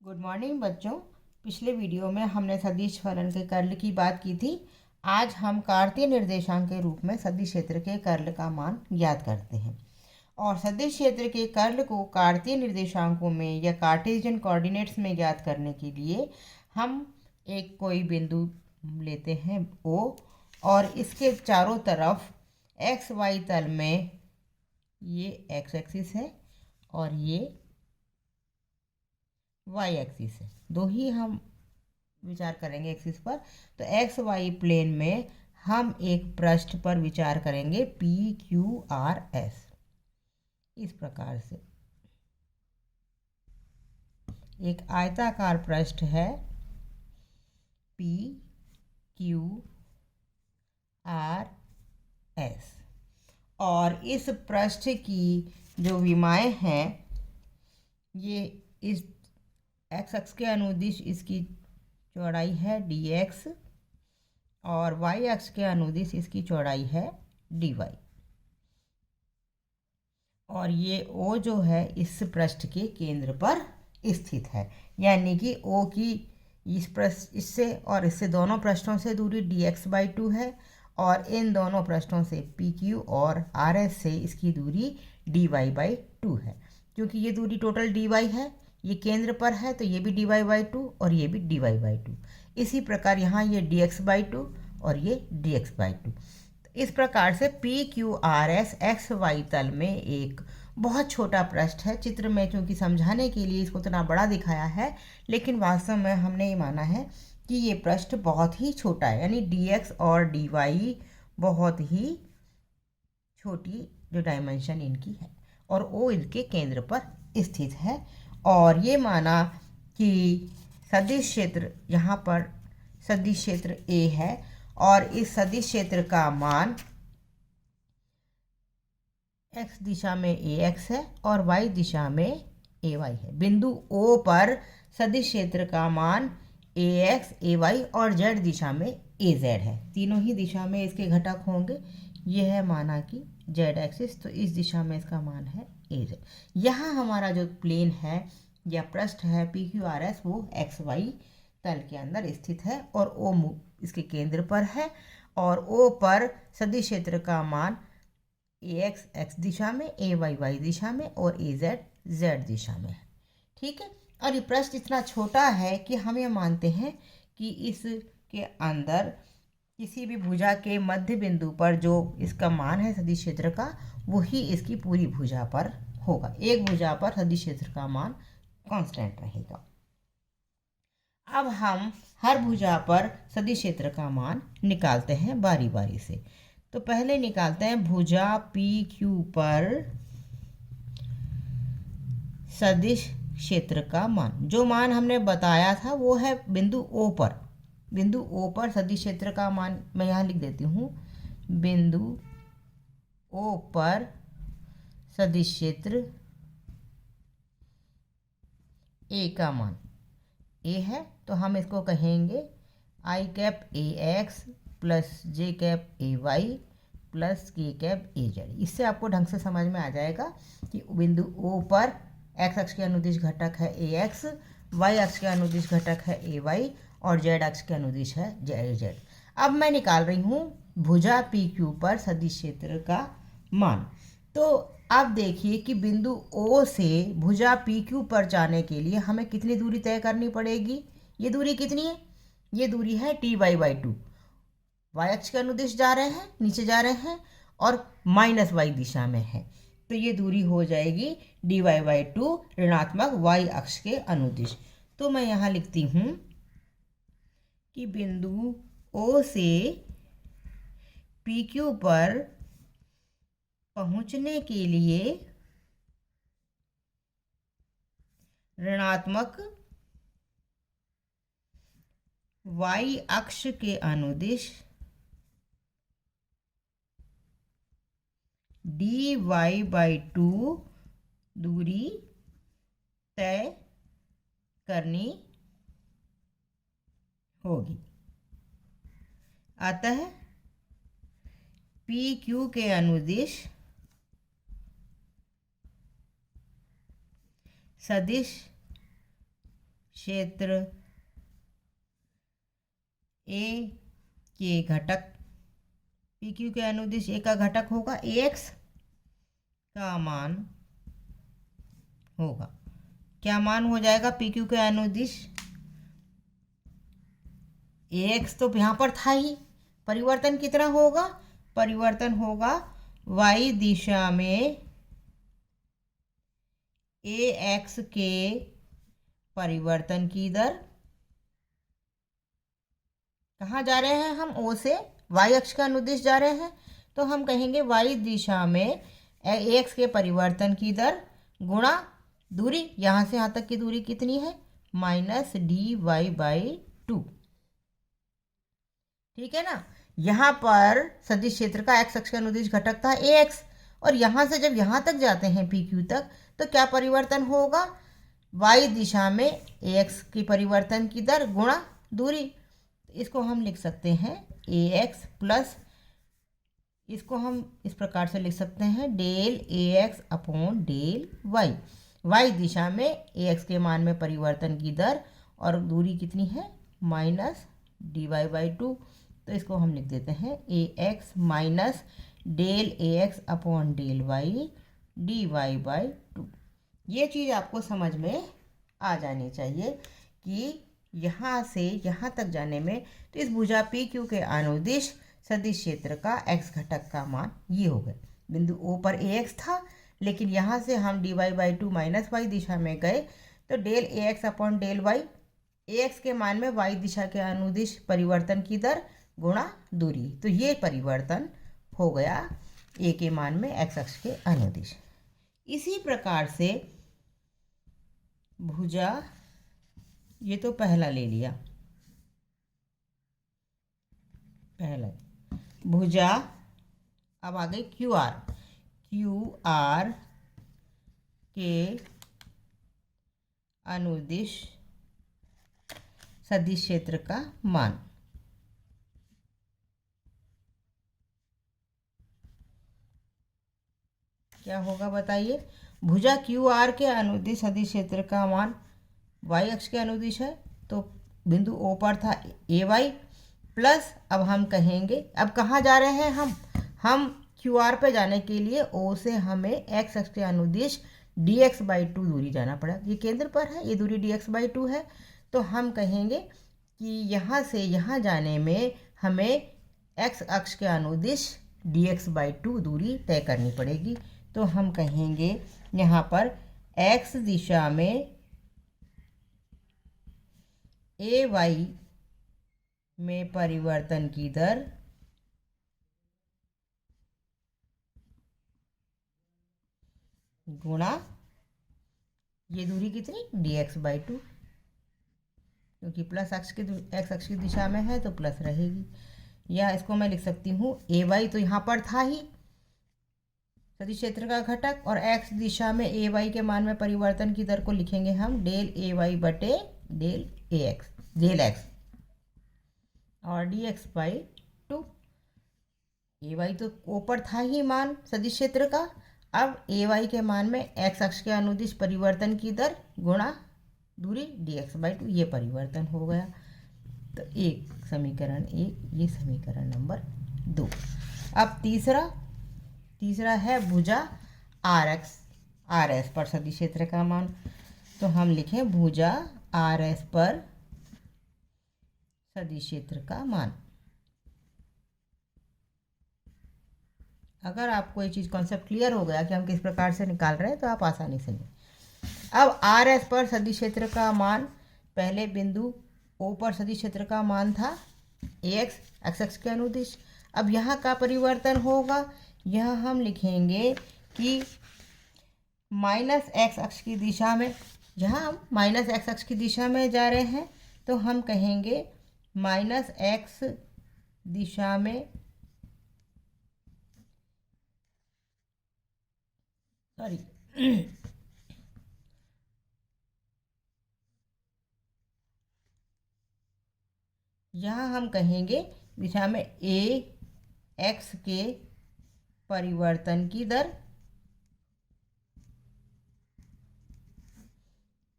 Good morning बच्चों। पिछले video में हमने सदिश फलन के कर्ल की बात की थी। आज हम कार्तीय निर्देशांक के रूप में सदिश क्षेत्र के कर्ल का मान ज्ञात करते हैं। और सदिश क्षेत्र के कर्ल को कार्तीय निर्देशांकों में या कार्टेशियन कोऑर्डिनेट्स में ज्ञात करने के लिए हम एक कोई बिंदु लेते हैं O, और इसके चारों तरफ एक्स वाई तल में ये एक्स एक्सिस है और ये वाई एक्सिस है। दो ही हम विचार करेंगे एक्सिस पर। तो एक्स वाई प्लेन में हम एक पृष्ठ पर विचार करेंगे PQRS। इस प्रकार से एक आयताकार पृष्ठ है PQRS, और इस पृष्ठ की जो विमाएं हैं ये इस एक्स अक्ष के अनुदिश इसकी चौड़ाई है dx और y अक्ष के अनुदिश इसकी चौड़ाई है dy। और ये O जो है इस पृष्ठ के केंद्र पर स्थित है, यानी कि O की इस पृष्ठ इससे और इससे दोनों पृष्ठों से दूरी dx/2 है, और इन दोनों पृष्ठों से PQ और RS से इसकी दूरी dy/2 है। क्योंकि ये दूरी टोटल dy है, ये केंद्र पर है, तो ये भी dy/2 और ये भी dy/2। इसी प्रकार यहाँ ये dx/2 और ये dx/2। इस प्रकार से PQRS एक्स वाई तल में एक बहुत छोटा पृष्ठ है। चित्र में क्योंकि समझाने के लिए इसको इतना बड़ा दिखाया है, लेकिन वास्तव में हमने ये माना है कि ये पृष्ठ बहुत ही छोटा है, यानी dx और dy बहुत ही छोटी जो डायमेंशन इनकी है, और O इनके केंद्र पर स्थित है। और ये माना कि सदिश क्षेत्र यहाँ पर सदिश क्षेत्र A है, और इस सदिश क्षेत्र का मान x दिशा में ax है और y दिशा में ay है। बिंदु O पर सदिश क्षेत्र का मान ax, ay और z दिशा में az है। तीनों ही दिशा में इसके घटक होंगे। यह है माना कि z एक्सिस, तो इस दिशा में इसका मान है az। यहाँ हमारा जो प्लेन है या पृष्ठ है PQRS वो एक्स वाई तल के अंदर स्थित है, और O इसके केंद्र पर है, और O पर सदिश क्षेत्र का मान ax x दिशा में, ay y दिशा में और az z दिशा में है। ठीक है। और ये पृष्ठ इतना छोटा है कि हम ये मानते हैं कि इसके अंदर किसी भी भुजा के मध्य बिंदु पर जो इसका मान है सदिश क्षेत्र का, वही इसकी पूरी भुजा पर होगा। एक भुजा पर सदिश क्षेत्र का मान कांस्टेंट रहेगा। अब हम हर भुजा पर सदिश क्षेत्र का मान निकालते हैं बारी बारी से। तो पहले निकालते हैं भुजा PQ पर सदिश क्षेत्र का मान। जो मान हमने बताया था वो है बिंदु O पर। बिंदु O पर सदिश क्षेत्र का मान मैं यहाँ लिख देती हूँ। बिंदु O पर सदिश क्षेत्र A का मान A है, तो हम इसको कहेंगे i cap ax plus j cap ay plus k cap az। इससे आपको ढंग से समझ में आ जाएगा कि बिंदु O पर x अक्ष के अनुदिश घटक है ax, y अक्ष के अनुदिश घटक है ay और z अक्ष के अनुदिश है z। अब मैं निकाल रही हूँ भुजा PQ पर सदिश क्षेत्र का मान। तो अब देखिए कि बिंदु O से भुजा PQ पर जाने के लिए हमें कितनी दूरी तय करनी पड़ेगी। ये दूरी कितनी है? ये दूरी है dy/2। y अक्ष के अनुदिश जा रहे हैं, नीचे जा रहे हैं, और -y दिशा में है, तो ये दूरी हो जाएगी dy/2 ऋणात्मक y अक्ष के अनुदिश। तो मैं यहाँ लिखती हूँ कि बिंदु O से PQ पर पहुंचने के लिए ऋणात्मक y अक्ष के अनुदिश dy/2 दूरी तय करनी होगी। अतः PQ के अनुदिश सदिश क्षेत्र ए के घटक पी क्यू के अनुदिश ए का घटक होगा ए एक्स का मान होगा, क्या मान हो जाएगा पी क्यू के अनुदिश ए एक्स तो यहाँ पर था ही, परिवर्तन कितना होगा, परिवर्तन होगा y दिशा में ए एक्स के परिवर्तन की दर, कहाँ जा रहे हैं हम, ओ से y अक्ष का अनुदिश जा रहे हैं, तो हम कहेंगे y दिशा में ए एक्स के परिवर्तन की दर गुणा दूरी, यहाँ से यहाँ तक की दूरी कितनी है, -dy/2। ठीक है ना। यहाँ पर सदिश क्षेत्र का एक्स अक्ष का अनुदिश घटक था ए एक्स, और यहाँ से जब यहाँ तक जाते हैं पी क्यू तक, तो क्या परिवर्तन होगा, y दिशा में ए एक्स की परिवर्तन की दर गुणा दूरी। इसको हम लिख सकते हैं ए एक्स प्लस, इसको हम इस प्रकार से लिख सकते हैं del A X upon del Y, y दिशा में ए एक्स के मान में परिवर्तन की दर और दूरी कितनी है -dy/2, तो इसको हम लिख देते हैं A X minus del A X upon del Y dy/2। ये चीज़ आपको समझ में आ जानी चाहिए कि यहाँ से यहाँ तक जाने में, तो इस भुजा पी क्यू के अनुदिश सदिश क्षेत्र का एक्स घटक का मान ये हो गया। बिंदु ओ पर ए एक्स था, लेकिन यहाँ से हम dy/2 माइनस वाई दिशा में गए, तो del A X upon del Y, A x के मान में वाई दिशा के अनुदिश परिवर्तन की दर गुणा दूरी, तो ये परिवर्तन हो गया ए के मान में एक्स अक्ष के अनुदिश। इसी प्रकार से भुजा, ये तो पहला ले लिया, पहला भुजा, अब आ गई क्यू आर, क्यू आर के अनुदिश सदिश क्षेत्र का मान। क्या होगा बताइए, भुजा क्यू आर के अनुदिश सदिश क्षेत्र का मान y अक्ष के अनुदिश है, तो बिंदु O पर था ए वाई प्लस, अब हम कहेंगे, अब कहाँ जा रहे हैं हम क्यू आर पे जाने के लिए O से हमें x अक्ष के अनुदिश dx/2 दूरी जाना पड़ा, ये केंद्र पर है, ये दूरी dx/2 है, तो हम कहेंगे कि यहाँ से यहाँ जाने में हमें x अक्ष के अनुदिश dx/2 दूरी तय करनी पड़ेगी, तो हम कहेंगे यहाँ पर x दिशा में ए वाई में परिवर्तन की दर गुणा ये दूरी कितनी dx/2, क्योंकि प्लस अक्ष की एक्स अक्ष की दिशा में है तो प्लस रहेगी, या इसको मैं लिख सकती हूँ ए वाई तो यहाँ पर था ही सदिश क्षेत्र का घटक, और x दिशा में ए वाई के मान में परिवर्तन की दर को लिखेंगे हम डेल ए वाई बटे del A x, del X और dx/2। ए वाई तो ऊपर था ही मान सदिश क्षेत्र का, अब ए वाई के मान में x अक्ष के अनुदिश परिवर्तन की दर गुणा दूरी dx/2, ये परिवर्तन हो गया। तो एक समीकरण एक, ये समीकरण नंबर 2। अब तीसरा है भुजा आर एस पर सदिश क्षेत्र का मान, तो हम लिखें भुजा आर एस पर सदिश क्षेत्र का मान। अगर आपको ये चीज़ कॉन्सेप्ट क्लियर हो गया कि हम किस प्रकार से निकाल रहे हैं, तो आप आसानी से लें। अब आर एस पर सदिश क्षेत्र का मान, पहले बिंदु ओ पर सदिश क्षेत्र का मान था ए एक्स अक्ष के अनुदिश, अब यहाँ का परिवर्तन होगा, यह हम लिखेंगे कि माइनस एक्स अक्ष की दिशा में, जहाँ हम माइनस एक्स अक्ष की दिशा में जा रहे हैं, तो हम कहेंगे माइनस एक्स दिशा में, सॉरी यहाँ हम कहेंगे दिशा में ए एक्स के परिवर्तन की दर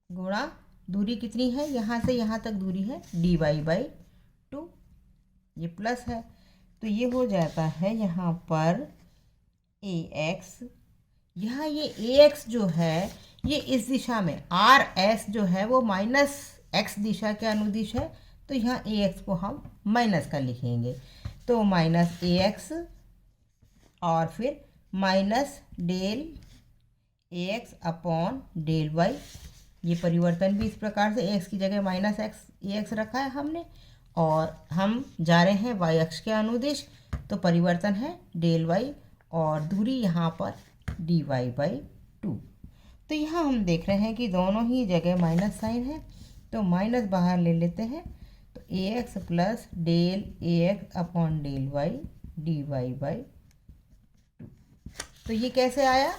गुणा दूरी कितनी है, यहाँ से यहाँ तक दूरी है dy/2, ये प्लस है तो ये हो जाता है यहाँ पर ax। यहाँ ये ax जो है ये इस दिशा में rs जो है वो -x दिशा के अनुदिश है, तो यहाँ ax को हम माइनस का लिखेंगे, तो -ax और फिर -del ax upon del y। ये परिवर्तन भी इस प्रकार से x की जगह -ax रखा है हमने, और हम जा रहे हैं y अक्ष के अनुदिश, तो परिवर्तन है del y और दूरी यहाँ पर dy/2। तो यहाँ हम देख रहे हैं कि दोनों ही जगह माइनस साइन है, तो माइनस बाहर ले लेते हैं, तो ax plus del ax upon del y dy/2। तो ये कैसे आया,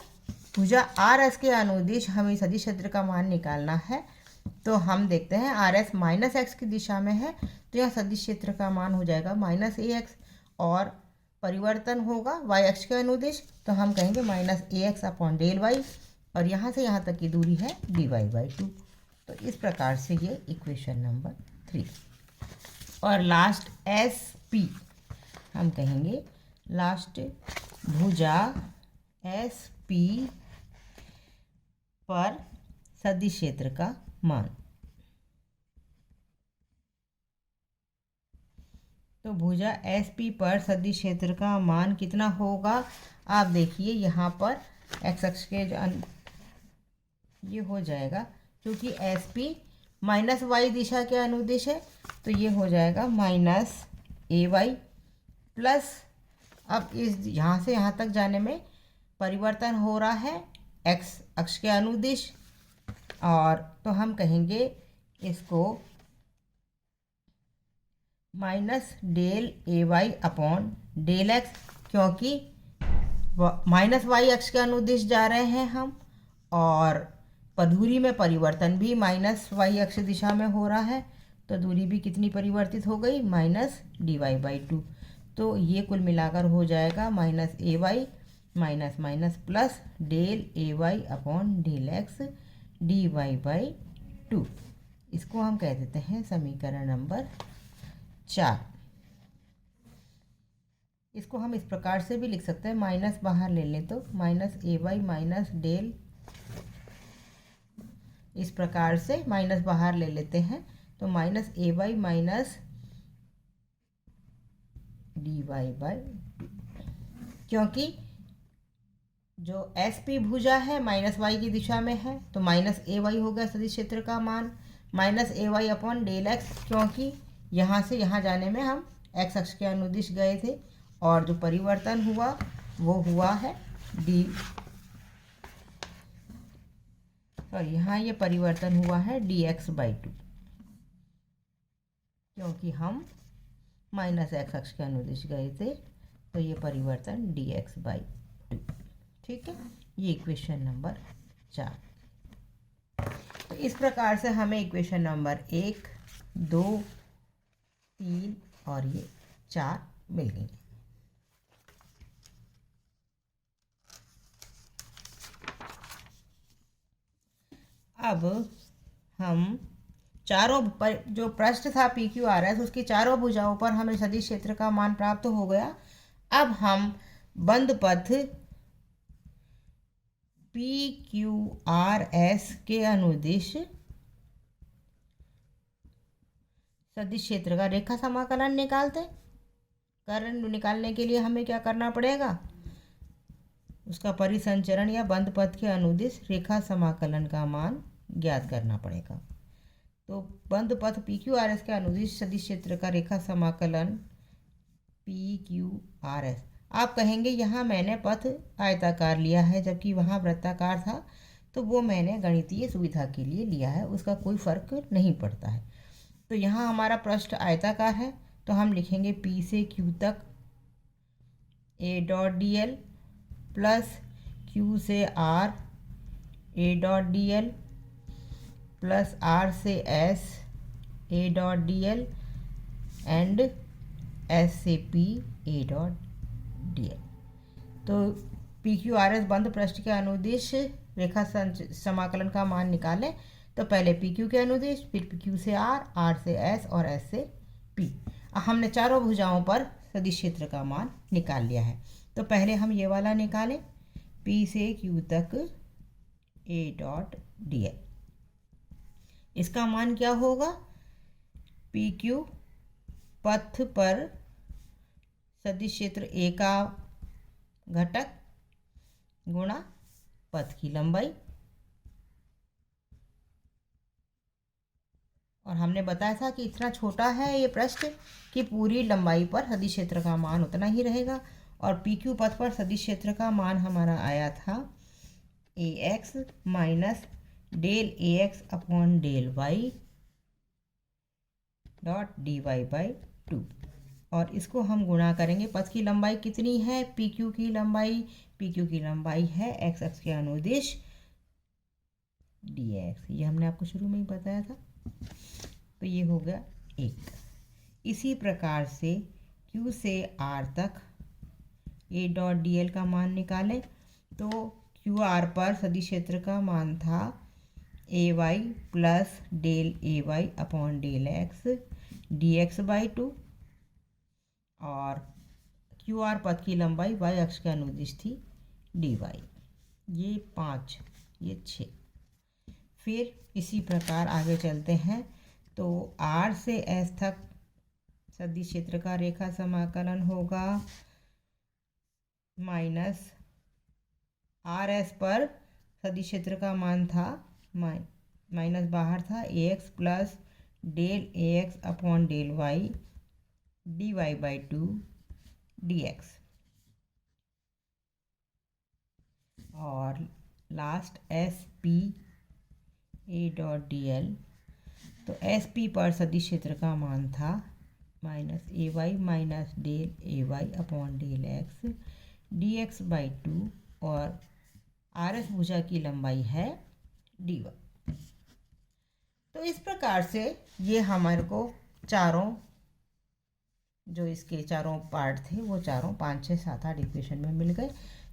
भुजा आर एस के अनुदिश हमें सदिश क्षेत्र का मान निकालना है, तो हम देखते हैं आर एस -x की दिशा में है, तो यहाँ सदिश क्षेत्र का मान हो जाएगा -ax और परिवर्तन होगा y अक्ष के अनुदिश, तो हम कहेंगे -ax अपॉन del y और यहाँ से यहाँ तक की दूरी है dy/2। तो इस प्रकार से ये इक्वेशन नंबर 3। और लास्ट SP हम कहेंगे लास्ट भुजा SP पर सदिश क्षेत्र का मान। तो भुजा SP पर सदिश क्षेत्र का मान कितना होगा, आप देखिए यहाँ पर x अक्ष के ये हो जाएगा, क्योंकि SP -y दिशा के अनुदिश है, तो ये हो जाएगा -ay प्लस, अब इस यहाँ से यहाँ तक जाने में परिवर्तन हो रहा है x अक्ष के अनुदिश, और तो हम कहेंगे इसको -del ay upon del x, क्योंकि -y अक्ष के अनुदिश जा रहे हैं हम, और दूरी में परिवर्तन भी -y अक्ष दिशा में हो रहा है, तो दूरी भी कितनी परिवर्तित हो गई, -dy/2। तो ये कुल मिलाकर हो जाएगा -ay minus plus del ay upon del x dy/2। इसको हम कह देते हैं समीकरण नंबर 4। इसको हम इस प्रकार से भी लिख सकते हैं, माइनस बाहर ले लें तो -ay माइनस del, इस प्रकार से माइनस बाहर ले लेते हैं, तो -ay माइनस dy/2, क्योंकि जो SP भुजा है -y की दिशा में है, तो -ay हो गया सदिश क्षेत्र का मान, -ay अपॉन del x, क्योंकि यहाँ से यहाँ जाने में हम x अक्ष के अनुदिश गए थे, और जो परिवर्तन हुआ वो हुआ है यहाँ ये परिवर्तन हुआ है dx/2, क्योंकि हम -x अक्ष के अनुदिश गए थे, तो ये परिवर्तन dx/2। ठीक है, ये इक्वेशन नंबर 4। तो इस प्रकार से हमें इक्वेशन नंबर 1, 2, 3 और ये 4 मिल गई। अब हम चारों पर जो पृष्ठ था PQRS, उसकी चारों भुजाओं पर हमें सदिश क्षेत्र का मान प्राप्त हो गया। अब हम बंद पथ PQRS के अनुदिश सदिश क्षेत्र का रेखा समाकलन निकालने के लिए हमें क्या करना पड़ेगा, उसका परिसंचरण या बंद पथ के अनुदिश रेखा समाकलन का मान ज्ञात करना पड़ेगा। तो बंद पथ PQRS के अनुदिश सदिश क्षेत्र का रेखा समाकलन PQRS, आप कहेंगे यहाँ मैंने पथ आयताकार लिया है जबकि वहाँ वृत्ताकार था, तो वो मैंने गणितीय सुविधा के लिए लिया है, उसका कोई फर्क नहीं पड़ता है। तो यहाँ हमारा पृष्ठ आयताकार है, तो हम लिखेंगे P से Q तक A.dl प्लस Q से R A.dl प्लस R से S A.dl एंड S से P A.dl। तो PQRS बंद पृष्ठ के अनुदिश रेखा समाकलन का मान निकालें, तो पहले पी क्यू के अनुदिश, फिर पी क्यू से आर से एस और एस से पी। हमने चारों भुजाओं पर सदिश क्षेत्र का मान निकाल लिया है। तो पहले हम ये वाला निकालें, पी से क्यू तक ए डॉट डी एल। इसका मान क्या होगा, पी क्यू पथ पर सदिश क्षेत्र ए का घटक गुणा पथ की लंबाई। और हमने बताया था कि इतना छोटा है ये पृष्ठ कि पूरी लंबाई पर सदिश क्षेत्र का मान उतना ही रहेगा। और पी क्यू पथ पर सदिश क्षेत्र का मान हमारा आया था A X minus del A X upon del Y dot D Y by 2। और इसको हम गुणा करेंगे, पथ की लंबाई कितनी है, पी क्यू की लंबाई, पी क्यू की लंबाई है एक्स अक्ष के अनुदिश डी एक्स, ये हमने आपको शुरू में ही बताया था। तो ये हो गया 1। इसी प्रकार से Q से R तक A डॉट डी एल का मान निकालें, तो क्यू आर पर सदिश क्षेत्र का मान था A Y plus del A Y upon del X D X by 2। और क्यू आर पथ की लंबाई वाई अक्ष के अनुदिश थी डी वाई। ये 5, ये 6। फिर इसी प्रकार आगे चलते हैं, तो R से S तक सदिश क्षेत्र का रेखा समाकलन होगा माइनस आर एस पर सदिश क्षेत्र का मान था माइनस बाहर था A X plus del A X upon del Y D Y by 2 D X. और last S P A dot D L, तो एस पी पर सदिश क्षेत्र का मान था minus A Y minus del A Y upon del X D X by 2। और R S भुजा की लंबाई है डी वाई। तो इस प्रकार से ये हमारे को चारों जो इसके चारों पार्ट थे वो चारों 5, 6, 7, 8 इक्वेशन में मिल गए।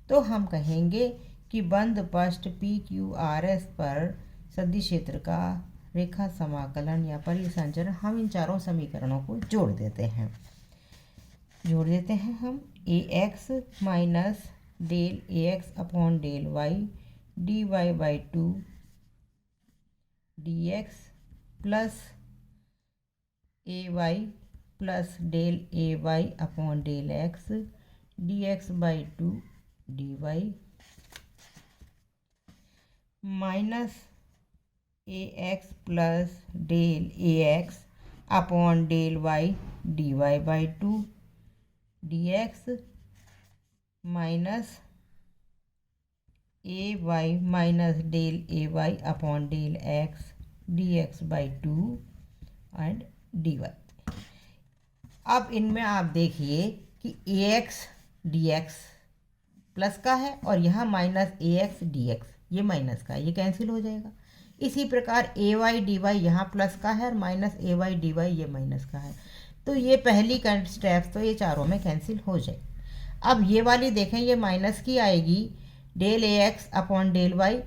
तो हम कहेंगे कि बंद पृष्ठ पी क्यू आर एस पर सदिश क्षेत्र का रेखा समाकलन या परिसंचरण, हम इन चारों समीकरणों को जोड़ देते हैं हम A X minus del A X upon del Y D Y by 2 D X plus A Y plus del A Y upon del X D X by 2 D Y minus A X plus del A X upon del Y D Y by 2 D X minus A Y minus del A Y upon del X D X by 2 and D Y. अब इनमें आप देखिए कि ए x D X plus का है और यहाँ minus A x D x ये माइनस का है, ये कैंसिल हो जाएगा। इसी प्रकार ए वाई डी वाई यहाँ प्लस का है और minus A Y D Y ये माइनस का है। तो ये पहली स्टेप्स तो ये चारों में कैंसिल हो जाए। अब ये वाली देखें, ये माइनस की आएगी del A X upon del Y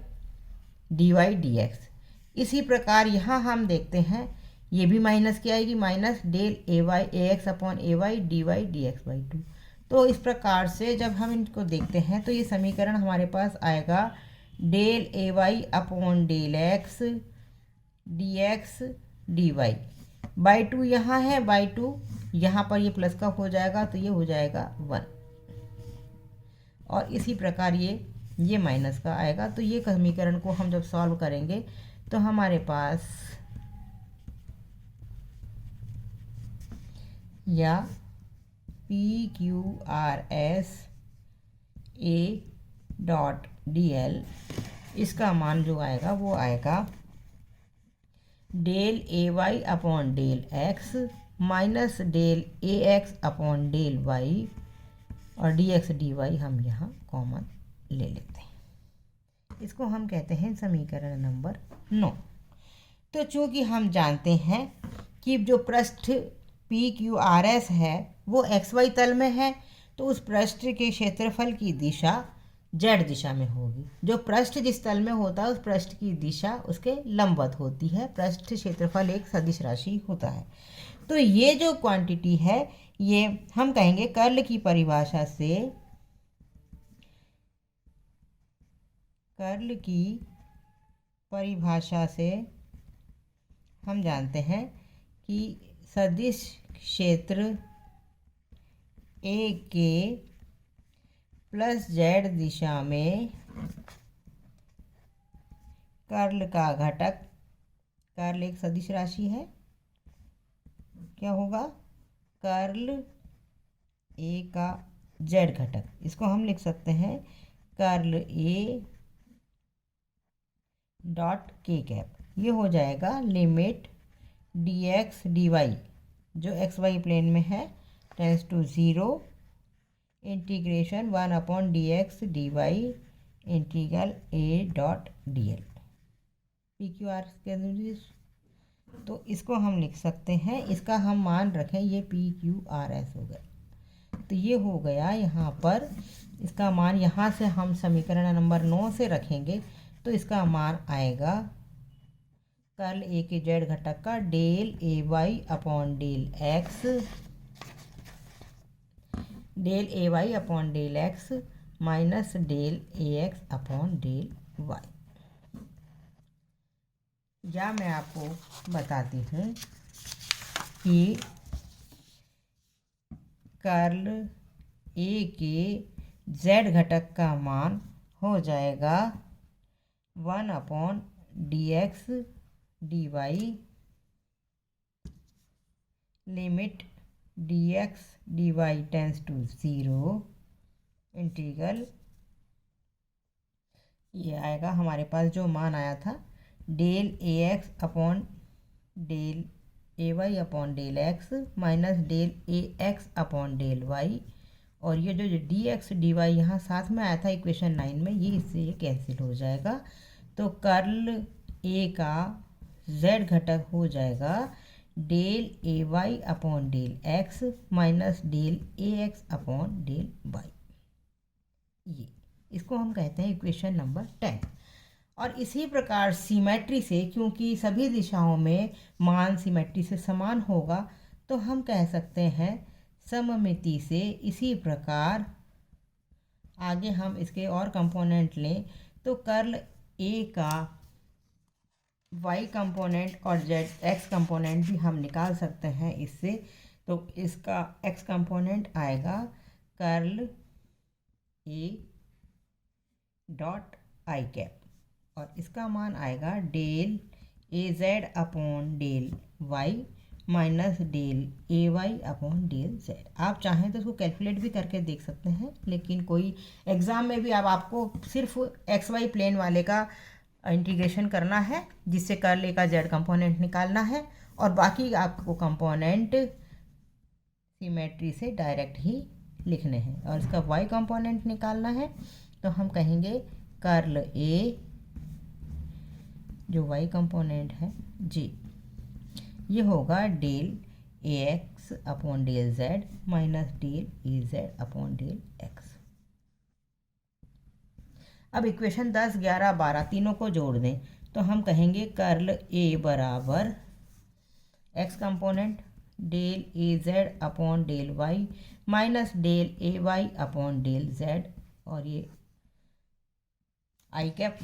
D Y D X. इसी प्रकार यहाँ हम देखते हैं ये भी माइनस की आएगी, minus del A Y A X upon A Y D X by 2। तो इस प्रकार से जब हम इनको देखते हैं तो ये समीकरण हमारे पास आएगा del A Y upon del X D Y by 2 यहाँ है, बाई 2 यहाँ पर ये प्लस का हो जाएगा तो ये हो जाएगा 1। और इसी प्रकार ये माइनस का आएगा। तो ये समीकरण को हम जब सॉल्व करेंगे तो हमारे पास या P Q R S A dot D L इसका मान जो आएगा वो आएगा del A Y upon del X minus del A X upon del Y और डी एक्स डी वाई हम यहाँ कॉमन ले लेते हैं। इसको हम कहते हैं समीकरण नंबर 9। तो चूँकि हम जानते हैं कि जो पृष्ठ पी क्यू आर एस है वो एक्स वाई तल में है, तो उस पृष्ठ के क्षेत्रफल की दिशा जेड दिशा में होगी। जो पृष्ठ जिस तल में होता है उस पृष्ठ की दिशा उसके लंबवत होती है। पृष्ठ क्षेत्रफल एक सदिश राशि होता है। तो ये जो क्वांटिटी है ये हम कहेंगे कर्ल की परिभाषा से, कर्ल की परिभाषा से हम जानते हैं कि सदिश क्षेत्र ए के प्लस जेड दिशा में कर्ल का घटक, कर्ल एक सदिश राशि है, क्या होगा, कर्ल ए का जेड घटक, इसको हम लिख सकते हैं curl A dot K cap. ये हो जाएगा limit D X D Y जो एक्स वाई प्लेन में है tends to 0 integration 1/dx dy integral A dot D L P Q R के। तो इसको हम लिख सकते हैं, इसका हम मान रखें ये पी क्यू आर एस हो गया। तो ये हो गया यहाँ पर इसका मान, यहाँ से हम समीकरण नंबर 9 से रखेंगे तो इसका मान आएगा कर्ल ए के जेड घटक का del A Y upon del X, del A Y upon del X minus del A X upon del Y. या मैं आपको बताती हूँ कि कर्ल ए के जेड घटक का मान हो जाएगा 1/dx dy limit dx dy tends to 0 integral, ये आएगा हमारे पास जो मान आया था del A X upon del A Y upon del X minus del A X upon del Y, और ये जो डी एक्स डी वाई यहाँ साथ में आया था इक्वेशन 9 में, ये इससे ये कैंसिल हो जाएगा। तो कर्ल ए का जेड घटक हो जाएगा del A Y upon del X minus del A X upon del Y. ये इसको हम कहते हैं इक्वेशन नंबर 10। और इसी प्रकार सिमेट्री से, क्योंकि सभी दिशाओं में मान सिमेट्री से समान होगा, तो हम कह सकते हैं सममिति से इसी प्रकार आगे हम इसके और कंपोनेंट लें तो कर्ल ए का वाई कंपोनेंट और जेड एक्स कंपोनेंट भी हम निकाल सकते हैं इससे। तो इसका एक्स कंपोनेंट आएगा curl A dot I cap, और इसका मान आएगा del A Z upon del Y minus del A Y upon del Z. आप चाहें तो इसको कैलकुलेट भी करके देख सकते हैं, लेकिन कोई एग्ज़ाम में भी अब आपको सिर्फ एक्स वाई प्लेन वाले का इंटीग्रेशन करना है जिससे कर्ल ए का जेड कंपोनेंट निकालना है, और बाकी आपको कंपोनेंट सिमेट्री से डायरेक्ट ही लिखने हैं और इसका वाई कंपोनेंट निकालना है। तो हम कहेंगे कर्ल ए जो वाई कंपोनेंट है जी, ये होगा del A X upon del Z minus del A Z upon del X. अब इक्वेशन 10, 11, 12 तीनों को जोड़ दें तो हम कहेंगे कर्ल ए बराबर X component del A Z upon del Y minus del A Y upon del Z, और ये I cap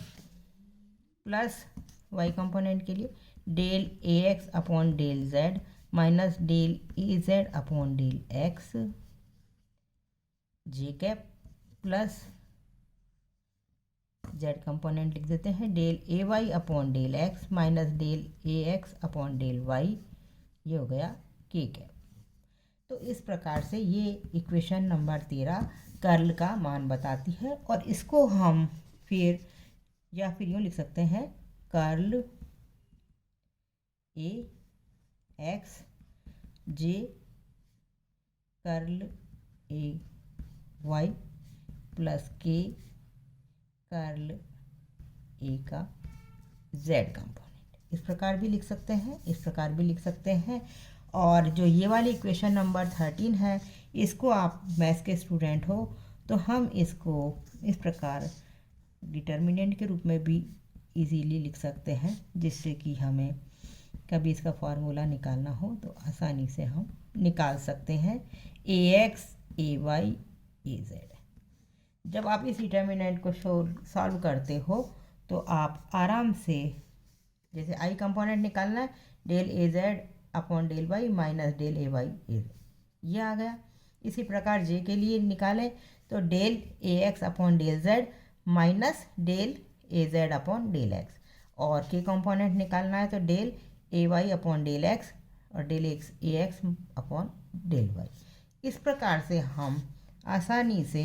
plus Y component के लिए del A X upon del Z minus del A Z upon del X J cap plus Z component लिख देते हैं del A Y upon del X minus del A X upon del Y, ये हो गया के cap. तो इस प्रकार से ये इक्वेशन नंबर 13 कर्ल का मान बताती है, और इसको हम फिर यूँ लिख सकते हैं curl A X J curl A Y plus K curl A का जेड कंपोनेंट, इस प्रकार भी लिख सकते हैं, इस प्रकार भी लिख सकते हैं। और जो ये वाली इक्वेशन नंबर 13 है, इसको आप मैथ्स के स्टूडेंट हो तो हम इसको इस प्रकार डिटर्मिनेंट के रूप में भी इजीली लिख सकते हैं, जिससे कि हमें कभी इसका फार्मूला निकालना हो तो आसानी से हम निकाल सकते हैं। ax ay az। जब आप इस डिटर्मिनेंट को सॉल्व करते हो तो आप आराम से, जैसे आई कंपोनेंट निकालना है, del A Z upon del Y minus del A Y A, ये आ गया। इसी प्रकार जे के लिए निकालें तो del A X upon del Z minus del A Z upon del X, और के कंपोनेंट निकालना है तो del A Y upon del X और del X A X upon del Y. इस प्रकार से हम आसानी से,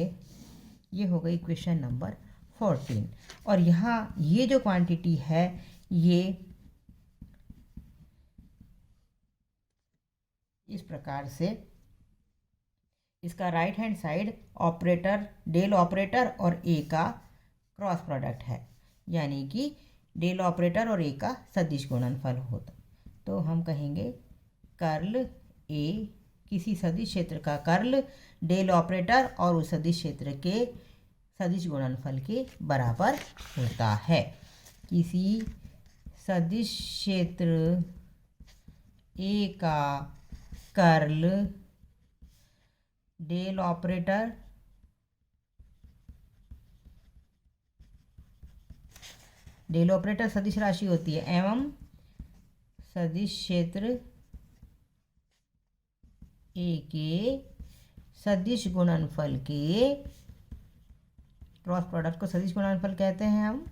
ये हो गई क्वेश्चन नंबर 14। और यहाँ ये जो क्वांटिटी है ये इस प्रकार से, इसका right hand side operator, del operator और ए का क्रॉस प्रोडक्ट है, यानी कि डेल ऑपरेटर और ए का सदिश गुणनफल होता। तो हम कहेंगे कर्ल ए, किसी सदिश क्षेत्र का कर्ल डेल ऑपरेटर और उस सदिश क्षेत्र के सदिश गुणनफल के बराबर होता है। किसी सदिश क्षेत्र ए का कर्ल डेल ऑपरेटर सदिश राशि होती है एवं सदिश क्षेत्र ए के सदिश गुणनफल के क्रॉस प्रोडक्ट को सदिश गुणनफल कहते हैं हम,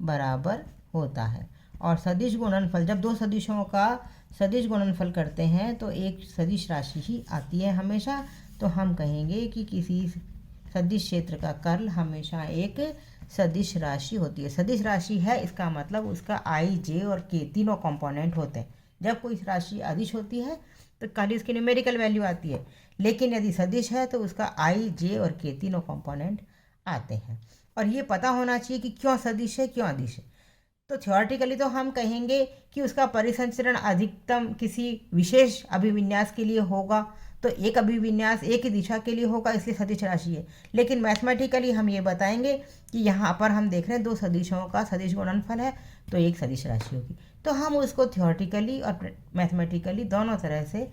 बराबर होता है। और सदिश गुणनफल, जब दो सदिशों का सदिश गुणनफल करते हैं तो एक सदिश राशि ही आती है हमेशा। तो हम कहेंगे कि किसी सदिश क्षेत्र का कर्ल हमेशा एक सदिश राशि होती है। सदिश राशि है, इसका मतलब उसका आई, जे और के तीनों कंपोनेंट होते हैं। जब कोई राशि अदिश होती है तो खाली उसकी न्यूमेरिकल वैल्यू आती है, लेकिन यदि सदिश है तो उसका आई, जे और के तीनों कंपोनेंट आते हैं। और ये पता होना चाहिए कि क्यों सदिश है, क्यों अदिश है। तो थ्योरेटिकली तो हम कहेंगे कि उसका परिसंचरण अधिकतम किसी विशेष अभिविन्यास के लिए होगा, तो एक अभिविन्यास एक ही दिशा के लिए होगा, इसलिए सदिश राशि है। लेकिन मैथमेटिकली हम ये बताएंगे कि यहाँ पर हम देख रहे हैं दो सदिशों का सदिश गुणनफल है, तो एक सदिश राशि होगी। तो हम उसको थ्योरेटिकली और मैथमेटिकली दोनों तरह से,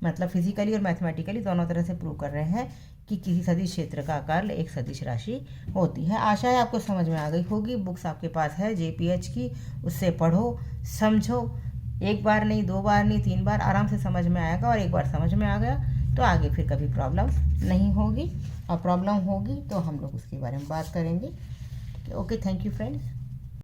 मतलब फिजिकली और मैथमेटिकली दोनों तरह से प्रूव कर रहे हैं कि किसी सदिश क्षेत्र का कर्ल एक सदिश राशि होती है। आशा है आपको समझ में आ गई होगी। बुक्स आपके पास है JPH की, उससे पढ़ो, समझो। एक बार नहीं, दो बार नहीं, 3 बार आराम से समझ में आएगा। और एक बार समझ में आ गया तो आगे फिर कभी प्रॉब्लम नहीं होगी, और प्रॉब्लम होगी तो हम लोग उसके बारे में बात करेंगे। Okay, thank you friends.